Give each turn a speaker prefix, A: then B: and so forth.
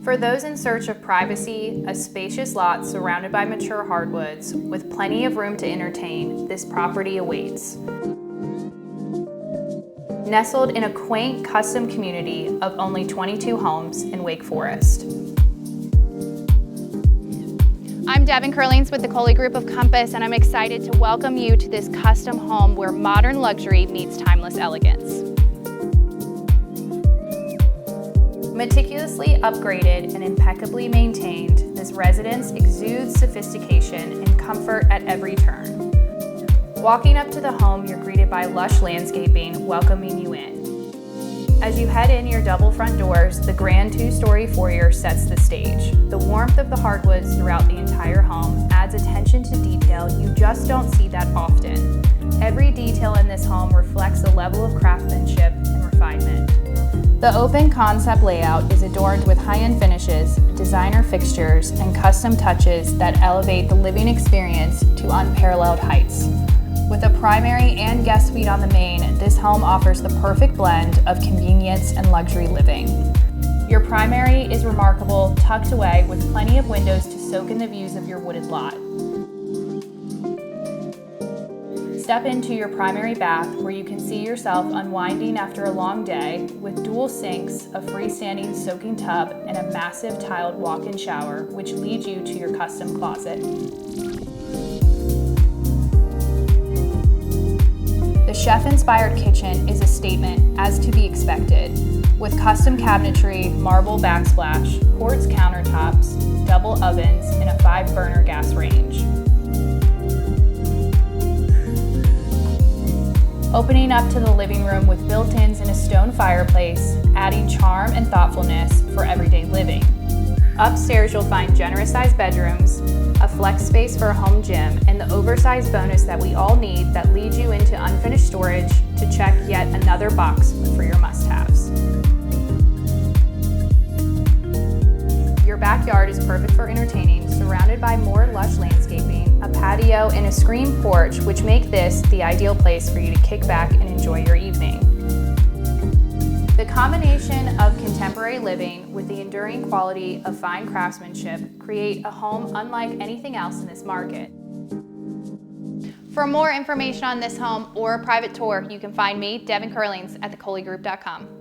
A: For those in search of privacy, a spacious lot surrounded by mature hardwoods with plenty of room to entertain, this property awaits. Nestled in a quaint, custom community of only 22 homes in Wake Forest. I'm Devin Curlings with the Coley Group of Compass, and I'm excited to welcome you to this custom home where modern luxury meets timeless elegance. Meticulously upgraded and impeccably maintained, this residence exudes sophistication and comfort at every turn. Walking up to the home, you're greeted by lush landscaping welcoming you in. As you head in your double front doors, the grand two-story foyer sets the stage. The warmth of the hardwoods throughout the entire home adds attention to detail you just don't see that often. Every detail in this home reflects a level of craftsmanship and refinement. The open concept layout is adorned with high-end finishes, designer fixtures, and custom touches that elevate the living experience to unparalleled heights. With a primary and guest suite on the main, this home offers the perfect blend of convenience and luxury living. Your primary is remarkable, tucked away with plenty of windows to soak in the views of your wooded lot. Step into your primary bath where you can see yourself unwinding after a long day with dual sinks, a freestanding soaking tub, and a massive tiled walk-in shower, which leads you to your custom closet. The chef-inspired kitchen is a statement, as to be expected, with custom cabinetry, marble backsplash, quartz countertops, double ovens, and a 5-burner gas range. Opening up to the living room with built-ins and a stone fireplace, adding charm and thoughtfulness for everyday living. Upstairs, you'll find generous-sized bedrooms, a flex space for a home gym, and the oversized bonus that we all need that leads you into unfinished storage to check yet another box for your must-haves. Your backyard is perfect for entertaining, surrounded by more lush landscaping, a patio, and a screened porch, which make this the ideal place for you to kick back and enjoy your evening. The combination of contemporary living with the enduring quality of fine craftsmanship create a home unlike anything else in this market. For more information on this home or a private tour, you can find me, Devin Curlings, at thecoleygroup.com.